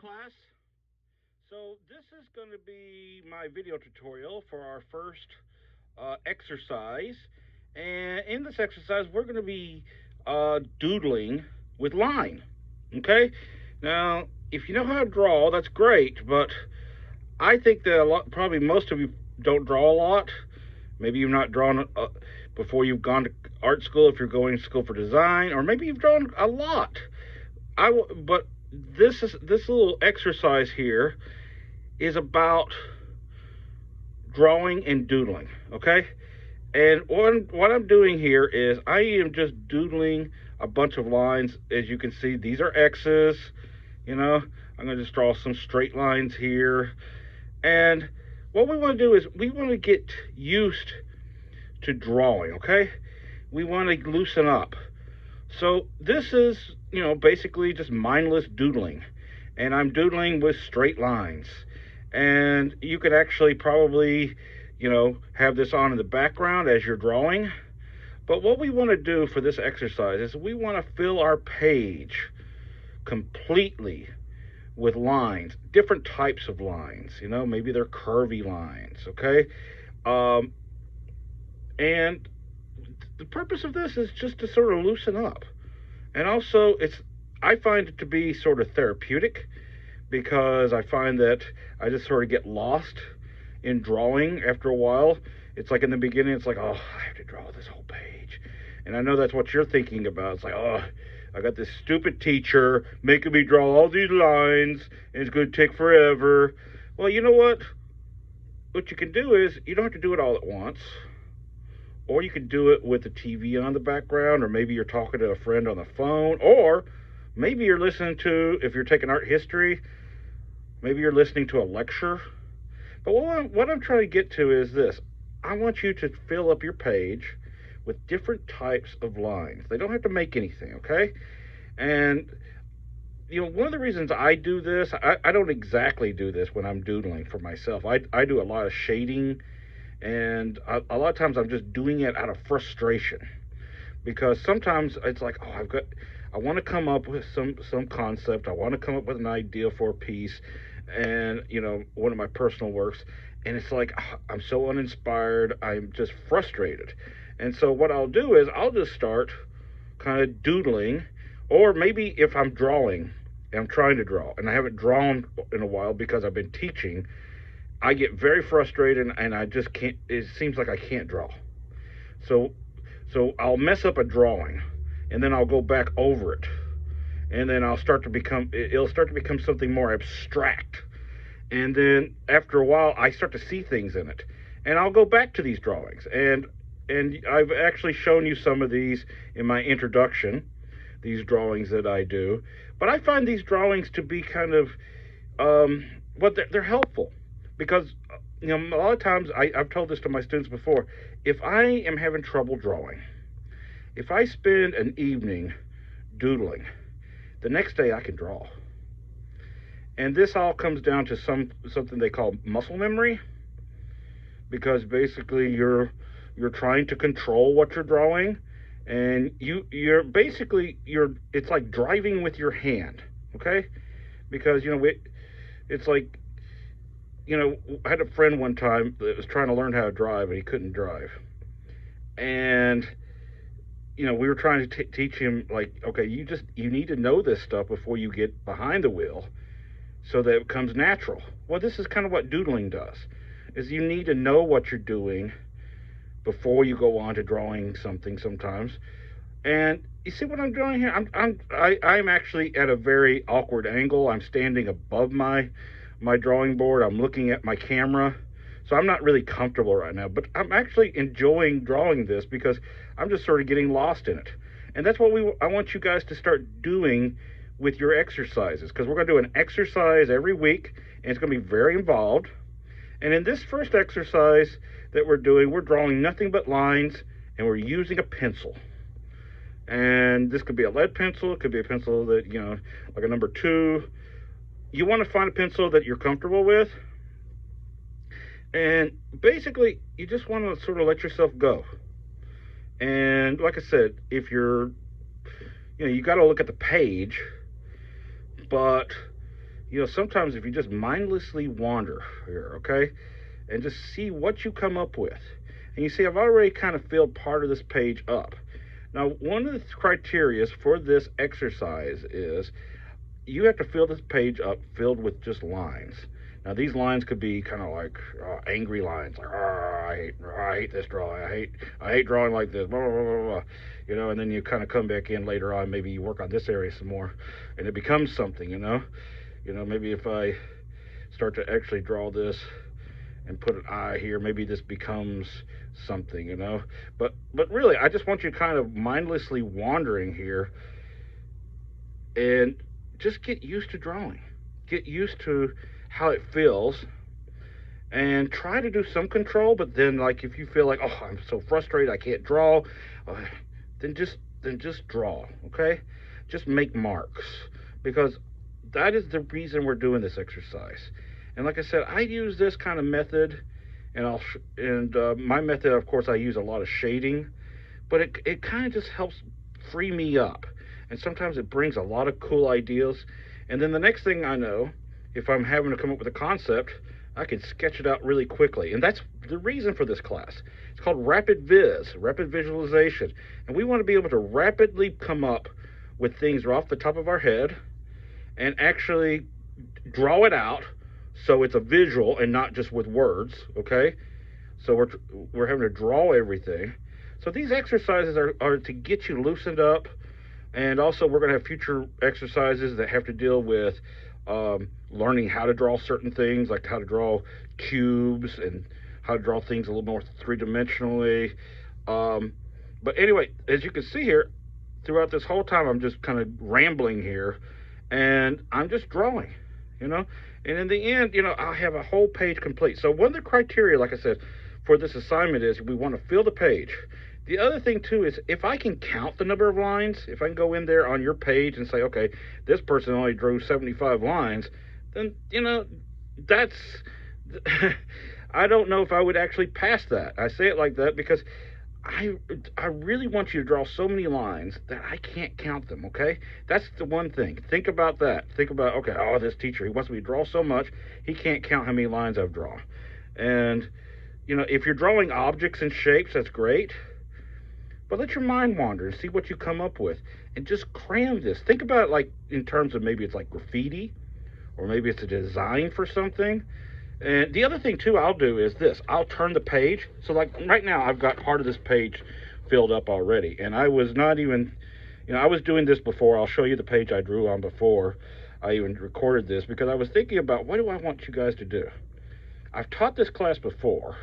Hello class. So this is going to be my video tutorial for our first exercise. And in this exercise, we're going to be doodling with line. Okay? Now, if you know how to draw, that's great, but I think that probably most of you don't draw a lot. Maybe you've not drawn before you've gone to art school if you're going to school for design, or maybe you've drawn a lot. But this little exercise here is about drawing and doodling. Okay, and what I'm doing here is I am just doodling a bunch of lines. As you can see, these are X's. You know, I'm going to just draw some straight lines here. And what we want to do is we want to get used to drawing. Okay, we want to loosen up. So this is, basically just mindless doodling. And I'm doodling with straight lines. And you could actually probably, have this on in the background as you're drawing. But what we want to do for this exercise is we want to fill our page completely with lines, different types of lines. Maybe they're curvy lines, okay? And the purpose of this is just to sort of loosen up. And also, I find it to be sort of therapeutic because I find that I just sort of get lost in drawing after a while. It's like in the beginning, it's like, oh, I have to draw this whole page. And I know that's what you're thinking about. It's like, oh, I got this stupid teacher making me draw all these lines, and it's going to take forever. Well, you know what? What you can do is you don't have to do it all at once. Or you can do it with the TV on the background, or maybe you're talking to a friend on the phone, or maybe you're listening to, if you're taking art history, maybe you're listening to a lecture. But what I'm trying to get to is this. I want you to fill up your page with different types of lines. They don't have to make anything, okay? And, one of the reasons I do this, I don't exactly do this when I'm doodling for myself. I do a lot of shading, and a lot of times I'm just doing it out of frustration, because sometimes it's like, oh, I want to come up with some concept. I want to come up with an idea for a piece, and one of my personal works, and it's like, I'm so uninspired. I'm just frustrated. And so what I'll do is I'll just start kind of doodling, or maybe if I'm drawing and I'm trying to draw and I haven't drawn in a while because I've been teaching, I get very frustrated and I just can't. It seems like I can't draw. So I'll mess up a drawing, and then I'll go back over it, and then it'll start to become something more abstract. And then after a while, I start to see things in it, and I'll go back to these drawings. And I've actually shown you some of these in my introduction, these drawings that I do. But I find these drawings to be kind of, they're helpful. Because, a lot of times, I've told this to my students before, if I am having trouble drawing, if I spend an evening doodling, the next day I can draw. And this all comes down to something they call muscle memory, because basically you're trying to control what you're drawing, and it's like driving with your hand, okay? Because, it's like, I had a friend one time that was trying to learn how to drive, and he couldn't drive. And, we were trying to teach him, like, okay, you need to know this stuff before you get behind the wheel so that it becomes natural. Well, this is kind of what doodling does, is you need to know what you're doing before you go on to drawing something sometimes. And you see what I'm doing here? I'm actually at a very awkward angle. I'm standing above my drawing board. I'm looking at my camera, so I'm not really comfortable right now, but I'm actually enjoying drawing this because I'm just sort of getting lost in it. And that's what I want you guys to start doing with your exercises, because we're going to do an exercise every week, and it's going to be very involved. And in this first exercise that we're doing, we're drawing nothing but lines, and we're using a pencil. And this could be a lead pencil. It could be a pencil that, like a number 2. You want to find a pencil that you're comfortable with. And basically, you just want to sort of let yourself go. And like I said, if you got to look at the page, but, sometimes if you just mindlessly wander here, okay, and just see what you come up with. And you see, I've already kind of filled part of this page up. Now, one of the criteria for this exercise is you have to fill this page up filled with just lines. Now, these lines could be kind of like angry lines, like I hate this drawing. I hate drawing like this. Blah, blah, blah, blah. And then you kind of come back in later on. Maybe you work on this area some more, and it becomes something. Maybe if I start to actually draw this and put an eye here, maybe this becomes something. But really, I just want you kind of mindlessly wandering here, and just get used to drawing. Get used to how it feels, and try to do some control. But then, like, if you feel like, oh, I'm so frustrated, I can't draw, then just draw. Okay, just make marks, because that is the reason we're doing this exercise. And like I said, I use this kind of method, and my method, of course, I use a lot of shading, but it kind of just helps free me up. And sometimes it brings a lot of cool ideas. And then the next thing I know, if I'm having to come up with a concept, I can sketch it out really quickly. And that's the reason for this class. It's called rapid visualization. And we want to be able to rapidly come up with things right off the top of our head and actually draw it out so it's a visual and not just with words, okay? So we're having to draw everything. So these exercises are to get you loosened up. And also, we're going to have future exercises that have to deal with learning how to draw certain things, like how to draw cubes and how to draw things a little more three-dimensionally. But anyway, as you can see here, throughout this whole time, I'm just kind of rambling here, and I'm just drawing, And in the end, I'll have a whole page complete. So one of the criteria, like I said, for this assignment is we want to fill the page. The other thing, too, is if I can count the number of lines, if I can go in there on your page and say, okay, this person only drew 75 lines, then, that's, I don't know if I would actually pass that. I say it like that because I really want you to draw so many lines that I can't count them, okay? That's the one thing. Think about that. Think about, okay, this teacher, he wants me to draw so much, he can't count how many lines I've drawn. And, if you're drawing objects and shapes, that's great. But let your mind wander and see what you come up with, and just cram this. Think about it like in terms of maybe it's like graffiti, or maybe it's a design for something. And the other thing too I'll do is this. I'll turn the page. So like right now I've got part of this page filled up already, and I was not even, I was doing this before. I'll show you the page I drew on before I even recorded this, because I was thinking about what do I want you guys to do. I've taught this class before.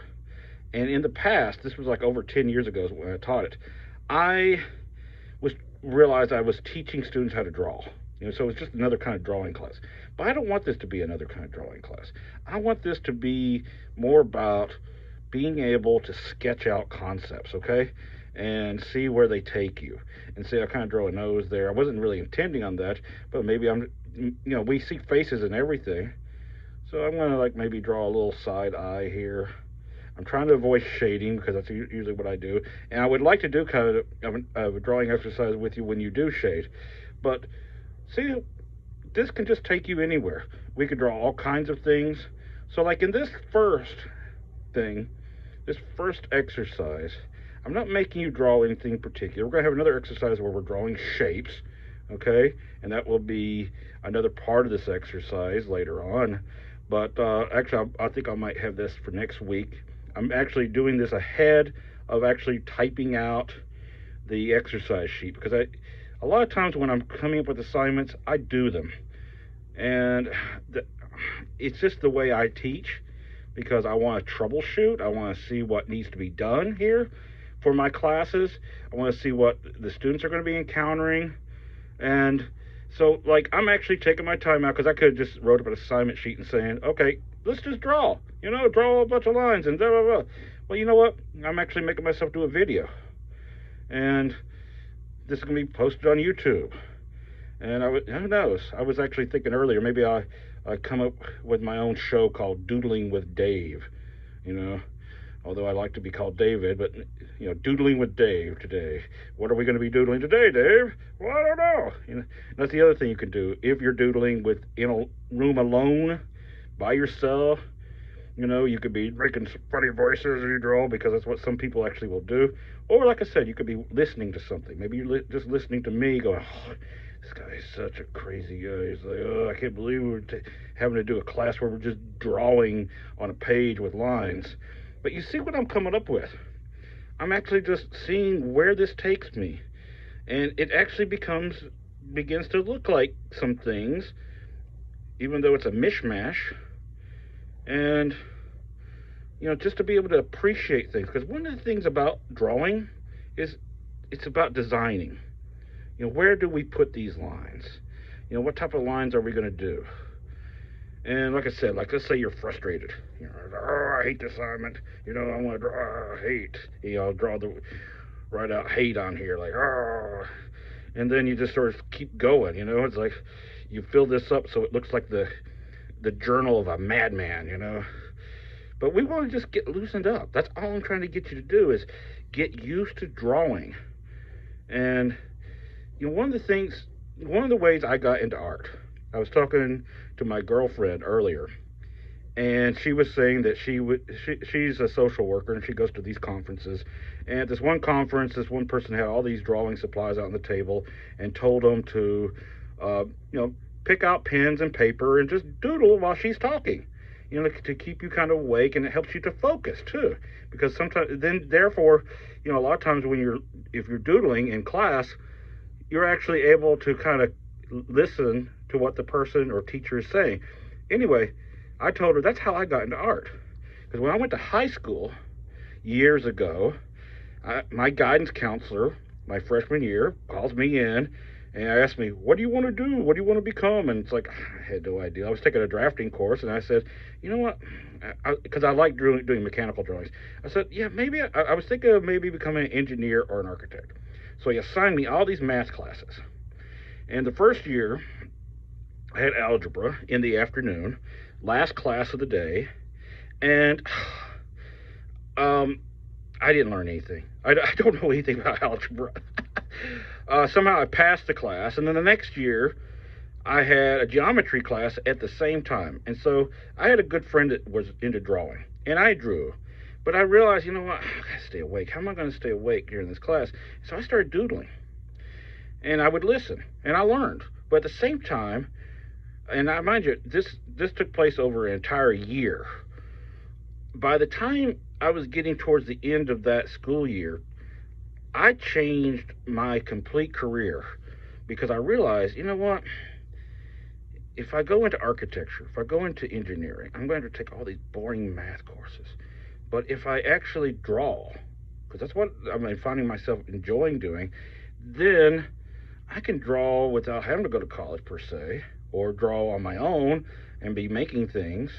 And in the past, this was like over 10 years ago when I taught it, I realized I was teaching students how to draw. So it's just another kind of drawing class. But I don't want this to be another kind of drawing class. I want this to be more about being able to sketch out concepts, okay? And see where they take you. And see, I kind of draw a nose there. I wasn't really intending on that, but maybe we see faces and everything. So I'm going to like maybe draw a little side eye here. I'm trying to avoid shading because that's usually what I do. And I would like to do kind of a drawing exercise with you when you do shade. But see, this can just take you anywhere. We could draw all kinds of things. So like in this first thing, this first exercise, I'm not making you draw anything particular. We're going to have another exercise where we're drawing shapes, okay? And that will be another part of this exercise later on. But actually, I think I might have this for next week. I'm actually doing this ahead of actually typing out the exercise sheet, because a lot of times when I'm coming up with assignments, I do them. And it's just the way I teach, because I want to troubleshoot. I want to see what needs to be done here for my classes. I want to see what the students are going to be encountering. And so, like, I'm actually taking my time out, because I could have just wrote up an assignment sheet and saying, okay, let's just draw. Draw a bunch of lines and blah, blah, blah. Well, you know what? I'm actually making myself do a video. And this is going to be posted on YouTube. And who knows? I was actually thinking earlier, maybe I come up with my own show called Doodling with Dave, although I like to be called David, but doodling with Dave today. What are we going to be doodling today, Dave? Well, I don't know. That's the other thing you can do if you're doodling in a room alone by yourself. You could be making some funny voices as you draw because that's what some people actually will do. Or, like I said, you could be listening to something. Maybe you're just listening to me going, oh, this guy is such a crazy guy. He's like, oh, I can't believe we're having to do a class where we're just drawing on a page with lines. But you see what I'm coming up with. I'm actually just seeing where this takes me. And it actually begins to look like some things, even though it's a mishmash. And, just to be able to appreciate things. Because one of the things about drawing is it's about designing. Where do we put these lines? What type of lines are we going to do? And like I said, let's say you're frustrated. Oh, I hate this assignment. I want to draw hate. Write out hate on here, oh. And then you just sort of keep going. It's like you fill this up so it looks like the journal of a madman. But we want to just get loosened up. That's all I'm trying to get you to do is get used to drawing. And one of the ways I got into art, I was talking to my girlfriend earlier, and she was saying that she's a social worker and she goes to these conferences. And at this one conference, this one person had all these drawing supplies out on the table and told them to, pick out pens and paper and just doodle while she's talking, to keep you kind of awake, and it helps you to focus too. Because therefore, a lot of times if you're doodling in class, you're actually able to kind of listen to what the person or teacher is saying. Anyway, I told her that's how I got into art. Because when I went to high school years ago, my guidance counselor, my freshman year, calls me in and asked me, what do you want to do? What do you want to become? And it's like, I had no idea. I was taking a drafting course, and I said, you know what? Because I like doing mechanical drawings. I said, yeah, maybe I was thinking of maybe becoming an engineer or an architect. So he assigned me all these math classes. And the first year, I had algebra in the afternoon, last class of the day, and I didn't learn anything. I don't know anything about algebra. Somehow I passed the class, and then the next year, I had a geometry class at the same time. And so I had a good friend that was into drawing, and I drew. But I realized, I gotta stay awake. How am I going to stay awake during this class? So I started doodling. And I would listen, and I learned. But at the same time, and mind you, this took place over an entire year. By the time I was getting towards the end of that school year, I changed my complete career because I realized, what? If I go into architecture, if I go into engineering, I'm going to take all these boring math courses. But if I actually draw, because that's what I'm finding myself enjoying doing, then I can draw without having to go to college per se, or draw on my own and be making things.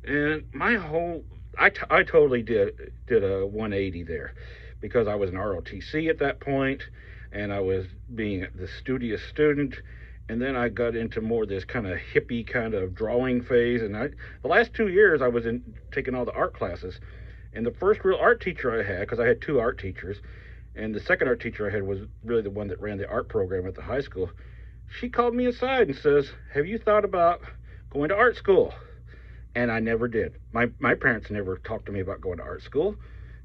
And I totally did a 180 there, because I was an ROTC at that point, and I was being the studious student, and then I got into more this kind of hippie kind of drawing phase. And the last 2 years I was taking all the art classes, and the first real art teacher I had, because I had two art teachers, and the second art teacher I had was really the one that ran the art program at the high school. She called me aside and says, have you thought about going to art school? And I never did. My parents never talked to me about going to art school.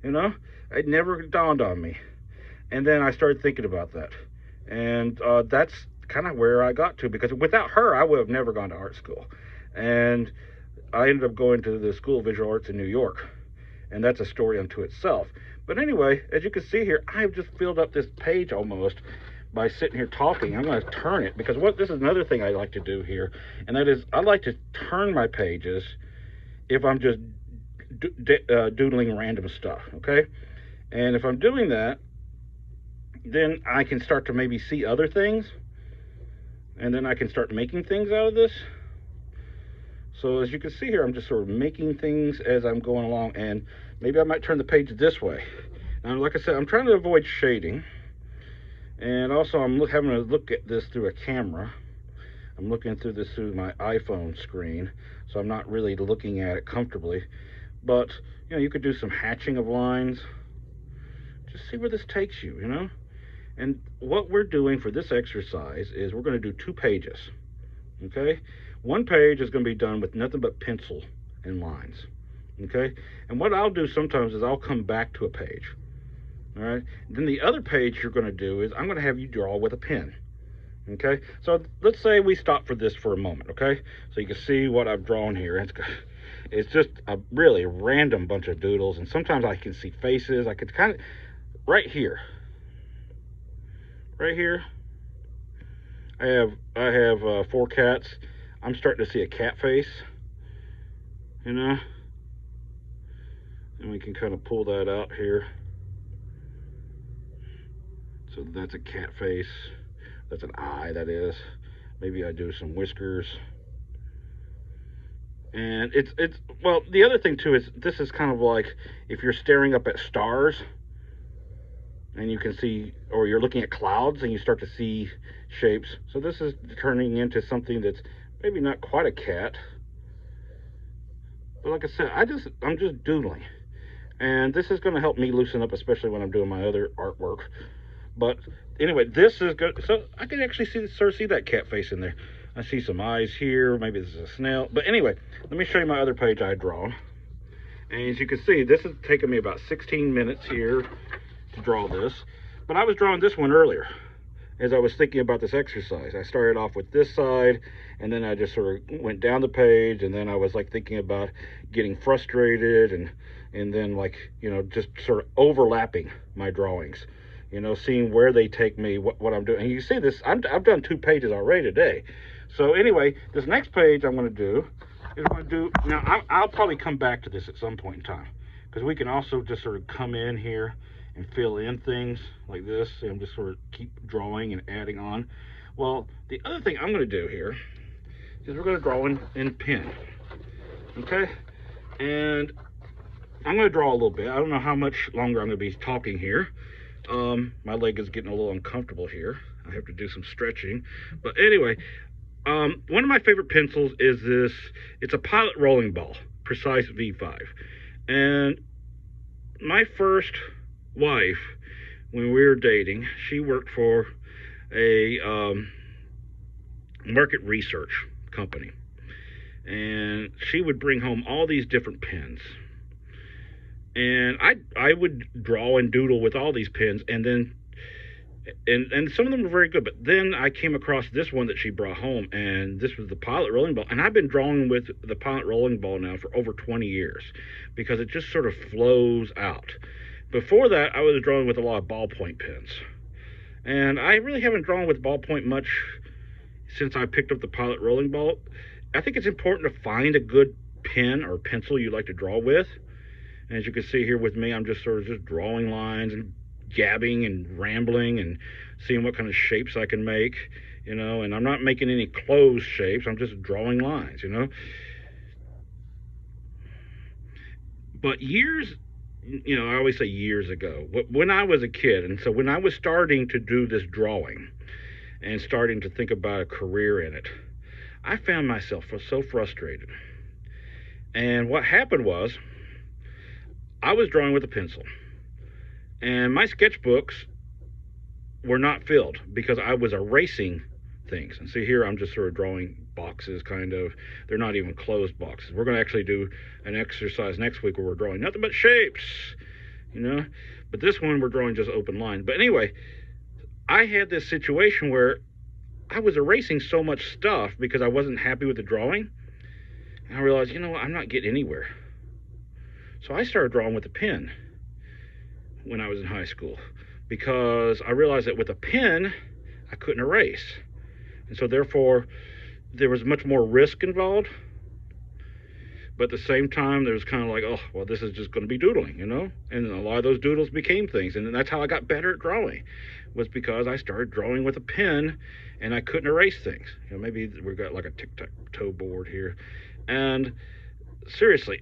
It never dawned on me. And then I started thinking about that. And that's kind of where I got to, because without her, I would have never gone to art school. And I ended up going to the School of Visual Arts in New York. And that's a story unto itself. But anyway, as you can see here, I've just filled up this page almost by sitting here talking. I'm going to turn it, because this is another thing I like to do here, and that is I like to turn my pages if I'm just doodling random stuff, okay? And if I'm doing that, then I can start to maybe see other things, and then I can start making things out of this. So as you can see here, I'm just sort of making things as I'm going along, and maybe I might turn the page this way. Now, like I said, I'm trying to avoid shading, and also I'm having to look at this through a camera. I'm looking through this through my iPhone screen, so I'm not really looking at it comfortably. But, you could do some hatching of lines. Just see where this takes you. And what we're doing for this exercise is we're going to do 2 pages. Okay? One page is going to be done with nothing but pencil and lines. Okay? And what I'll do sometimes is I'll come back to a page. All right? Then the other page you're going to do is I'm going to have you draw with a pen. Okay? So let's say we stop for this for a moment. Okay? So you can see what I've drawn here. It's just a really random bunch of doodles. And sometimes I can see faces. I could kind of... Right here, I have 4 cats. I'm starting to see a cat face, and we can kind of pull that out here. So that's a cat face. That's an eye, that is. Maybe I do some whiskers. And it's well, the other thing too is this is kind of like if you're staring up at stars and you can see, or you're looking at clouds and you start to see shapes. So this is turning into something that's maybe not quite a cat, but like I said, I'm just doodling, and this is going to help me loosen up, especially when I'm doing my other artwork. But anyway, this is good. So I can actually see that cat face in there. I see some eyes here. Maybe this is a snail. But anyway, let me show you my other page I drawn. And as you can see, this has taken me about 16 minutes here to draw this. But I was drawing this one earlier as I was thinking about this exercise. I started off with this side, and then I just sort of went down the page, and then I was like thinking about getting frustrated, and then like, just sort of overlapping my drawings, seeing where they take me, what I'm doing. And you see this, I've done 2 pages already today. So anyway, this next page I'm going to do is now I'll probably come back to this at some point in time, because we can also just sort of come in here and fill in things like this, and just sort of keep drawing and adding on. Well, the other thing I'm going to do here is we're going to draw in pen. Okay? And I'm going to draw a little bit. I don't know how much longer I'm going to be talking here. My leg is getting a little uncomfortable here. I have to do some stretching. But anyway, one of my favorite pencils is this. It's a Pilot rolling ball, Precise V5. And my first wife, when we were dating, she worked for a market research company, and she would bring home all these different pens, and I would draw and doodle with all these pens, and then and some of them were very good, but then I came across this one that she brought home, and this was the Pilot rolling ball, and I've been drawing with the Pilot rolling ball now for over 20 years because it just sort of flows out. Before that, I was drawing with a lot of ballpoint pens, and I really haven't drawn with ballpoint much since I picked up the Pilot rolling ball. I think it's important to find a good pen or pencil you like to draw with. And as you can see here with me, I'm just sort of just drawing lines and gabbing and rambling and seeing what kind of shapes I can make, and I'm not making any closed shapes. I'm just drawing lines, But years, I always say years ago, when I was a kid, and so when I was starting to do this drawing and starting to think about a career in it, I found myself so frustrated. And what happened was, I was drawing with a pencil, and my sketchbooks were not filled because I was erasing things. And see here, I'm just sort of drawing boxes, kind of. They're not even closed boxes. We're going to actually do an exercise next week where we're drawing nothing but shapes, But this one, we're drawing just open lines. But anyway, I had this situation where I was erasing so much stuff because I wasn't happy with the drawing. And I realized, I'm not getting anywhere. So I started drawing with a pen when I was in high school, because I realized that with a pen, I couldn't erase. And so therefore, there was much more risk involved. But at the same time, there was kind of like, oh, well, this is just going to be doodling, And a lot of those doodles became things. And that's how I got better at drawing, was because I started drawing with a pen and I couldn't erase things. Maybe we've got like a tic-tac-toe board here. And seriously,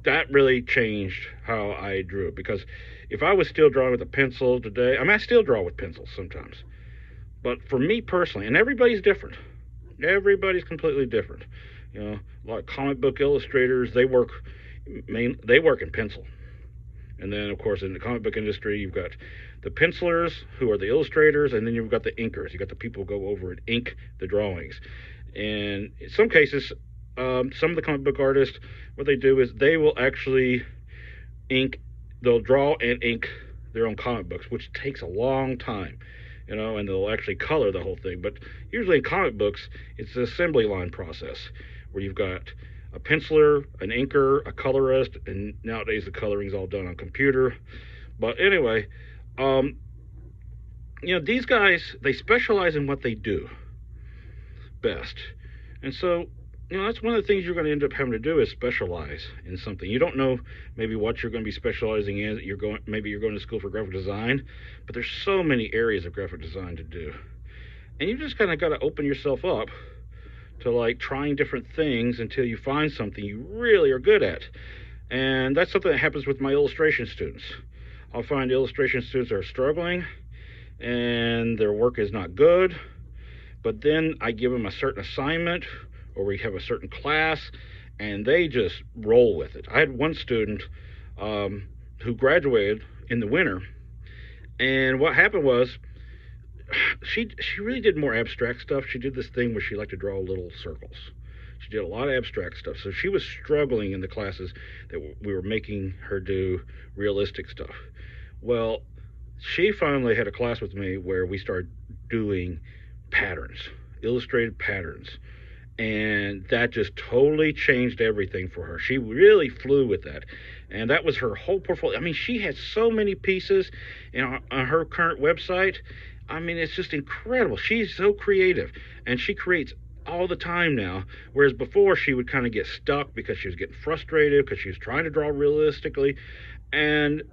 that really changed how I drew, because if I was still drawing with a pencil today, I still draw with pencils sometimes. But for me personally, and everybody's different. Everybody's completely different. A lot of comic book illustrators, they work, they work in pencil. And then, of course, in the comic book industry, you've got the pencilers, who are the illustrators, and then you've got the inkers. You've got the people who go over and ink the drawings. And in some cases, some of the comic book artists, what they do is they will actually they'll draw and ink their own comic books, which takes a long time, and they'll actually color the whole thing. But usually in comic books, it's the assembly line process where you've got a penciler, an inker, a colorist, and nowadays the coloring's all done on computer. But anyway, these guys, they specialize in what they do best. And so, that's one of the things you're going to end up having to do is specialize in something. You don't know maybe what you're going to be specializing in. Maybe you're going to school for graphic design, but there's so many areas of graphic design to do. And you just kind of got to open yourself up to like trying different things until you find something you really are good at. And that's something that happens with my illustration students. I'll find illustration students are struggling and their work is not good, but then I give them a certain assignment or we have a certain class and they just roll with it. I had one student who graduated in the winter, and what happened was she really did more abstract stuff. She did this thing where she liked to draw little circles. She did a lot of abstract stuff. So she was struggling in the classes that we were making her do realistic stuff. Well, she finally had a class with me where we started doing patterns, illustrated patterns. And that just totally changed everything for her. She really flew with that. And that was her whole portfolio. I mean, she had so many pieces on her current website. I mean, it's just incredible. She's so creative, and she creates all the time now, whereas before she would kind of get stuck because she was getting frustrated because she was trying to draw realistically, and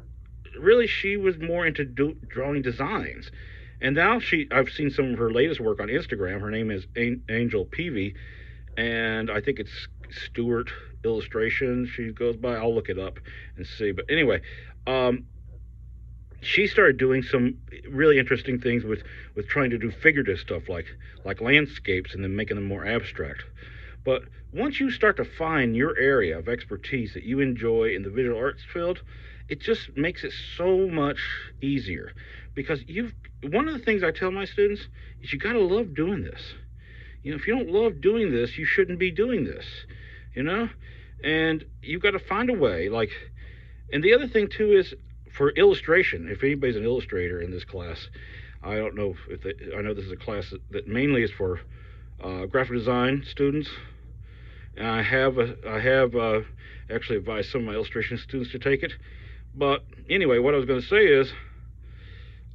really she was more into drawing designs. And now I've seen some of her latest work on Instagram. Her name is Angel Peavy, and I think it's Stewart Illustrations she goes by. I'll look it up and see. But anyway, she started doing some really interesting things with trying to do figurative stuff like landscapes and then making them more abstract. But once you start to find your area of expertise that you enjoy in the visual arts field, it just makes it so much easier. Because one of the things I tell my students is you got to love doing this. If you don't love doing this, you shouldn't be doing this, and you've got to find a way. And the other thing too is, for illustration, if anybody's an illustrator in this class, I don't know I know this is a class that mainly is for graphic design students, and I have actually advised some of my illustration students to take it. But anyway, what I was going to say is,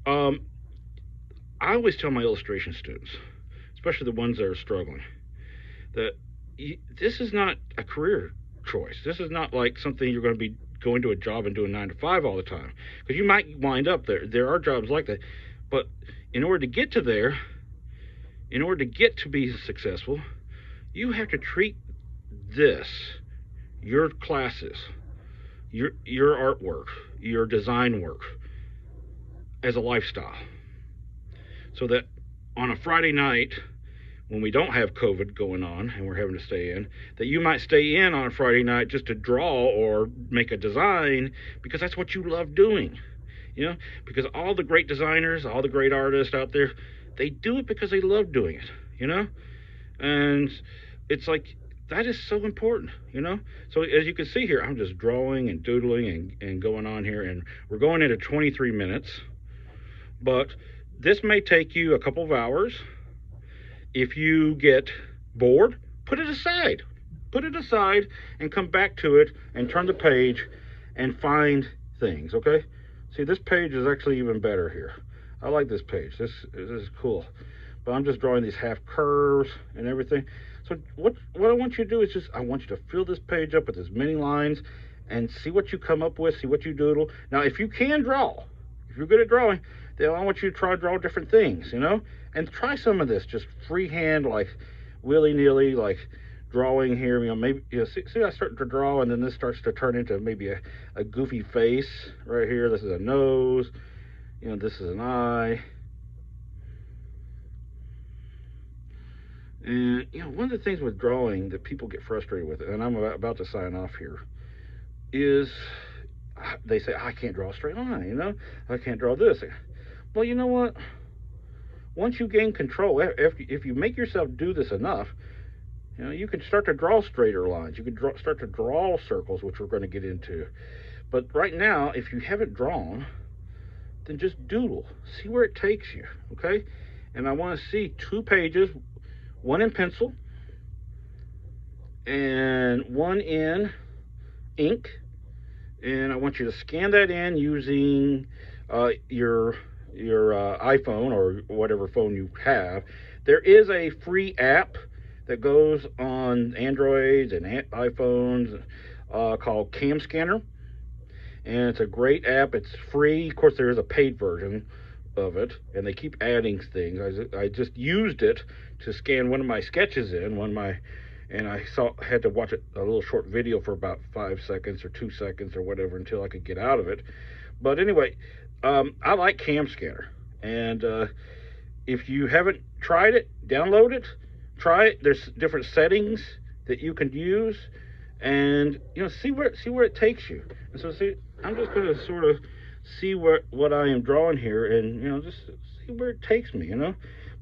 I always tell my illustration students, especially the ones that are struggling, that this is not a career choice. This is not like something you're going to be going to a job and doing 9 to 5 all the time, because you might wind up there. There are jobs like that, but in order to get to there, in order to get to be successful, you have to treat your classes, your artwork, your design work, as a lifestyle. So that on a Friday night, when we don't have COVID going on and we're having to stay in, that you might stay in on a Friday night just to draw or make a design because that's what you love doing. Because all the great designers, all the great artists out there, they do it because they love doing it, And it's like, that is so important, So as you can see here, I'm just drawing and doodling and going on here, and we're going into 23 minutes. But this may take you a couple of hours. If you get bored, put it aside. Put it aside and come back to it and turn the page and find things, okay? See, this page is actually even better here. I like this page. This is cool. But I'm just drawing these half curves and everything. So what I want you to do is I want you to fill this page up with as many lines and see what you come up with, see what you doodle. Now, if you can draw, if you're good at drawing, then I want you to try to draw different things, and try some of this just freehand, like willy-nilly, like drawing here. Maybe see I start to draw, and then this starts to turn into maybe a goofy face right here. This is a nose, this is an eye. And one of the things with drawing that people get frustrated with, and I'm about to sign off here, is they say, I can't draw a straight line, I can't draw this. Well, you know what? Once you gain control, if you make yourself do this enough, you can start to draw straighter lines. You can start to draw circles, which we're going to get into. But right now, if you haven't drawn, then just doodle. See where it takes you, okay? And I want to see 2 pages, one in pencil and one in ink. And I want you to scan that in using your iPhone or whatever phone you have. There is a free app that goes on Androids and iPhones called Cam Scanner, and it's a great app. It's free. Of course, there is a paid version of it, and they keep adding things. I just used it to scan one of my sketches in and I had to watch a little short video for about 5 seconds or 2 seconds or whatever until I could get out of it. But anyway, I like Cam Scanner, and if you haven't tried it, download it. Try it. There's different settings that you can use, and see where it takes you. And so I'm just going to sort of see what I am drawing here, and just see where it takes me.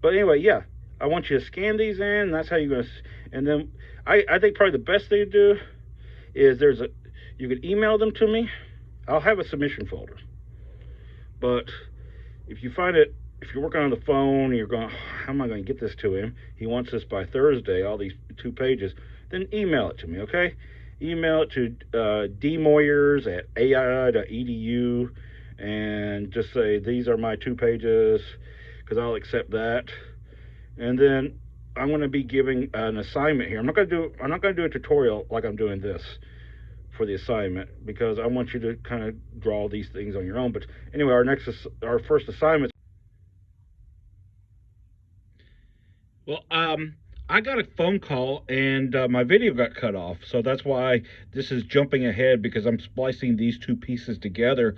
But anyway, yeah, I want you to scan these in. And that's how you're going to. And then I think probably the best thing to do is you can email them to me. I'll have a submission folder. But if you find it, if you're working on the phone and you're going, how am I going to get this to him? He wants this by Thursday, all these 2 pages. Then email it to me, okay? Email it to dmoyers@ai.edu and just say, these are my 2 pages, because I'll accept that. And then I'm going to be giving an assignment here. I'm not going to do a tutorial like I'm doing this for the assignment, because I want you to kind of draw these things on your own. But anyway, our first assignment. Well, I got a phone call and my video got cut off, so that's why this is jumping ahead, because I'm splicing these 2 pieces together.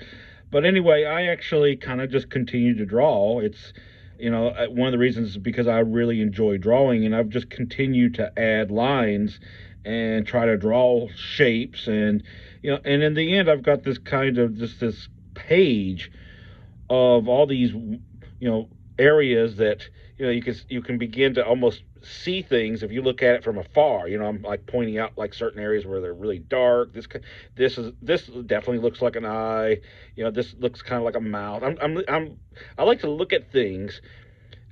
But anyway, I actually kind of just continue to draw. It's one of the reasons is because I really enjoy drawing, and I've just continued to add lines and try to draw shapes, and and in the end I've got this kind of this page of all these areas that you can begin to almost see things if you look at it from afar. I'm like pointing out like certain areas where they're really dark. This definitely looks like an eye. This looks kind of like a mouth. I like to look at things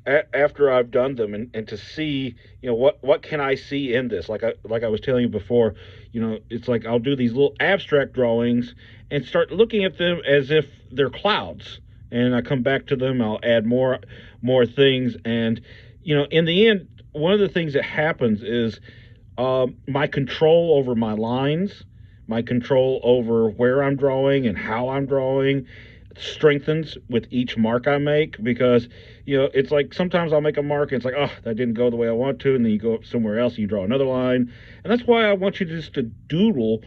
after I've done them and to see what can I see in this. Like I was telling you before, it's like I'll do these little abstract drawings and start looking at them as if they're clouds, and I come back to them. I'll add more things, and in the end, one of the things that happens is my control over my lines, my control over where I'm drawing and how I'm drawing strengthens with each mark I make, because it's like sometimes I'll make a mark and it's like, oh, that didn't go the way I want to, and then you go up somewhere else and you draw another line. And that's why I want you just to doodle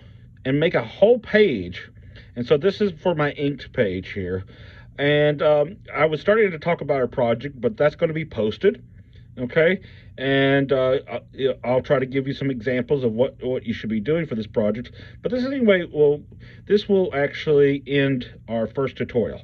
and make a whole page. And so this is for my inked page here. And I was starting to talk about our project, but that's going to be posted, okay? And I'll try to give you some examples of what you should be doing for this project. But this will actually end our first tutorial.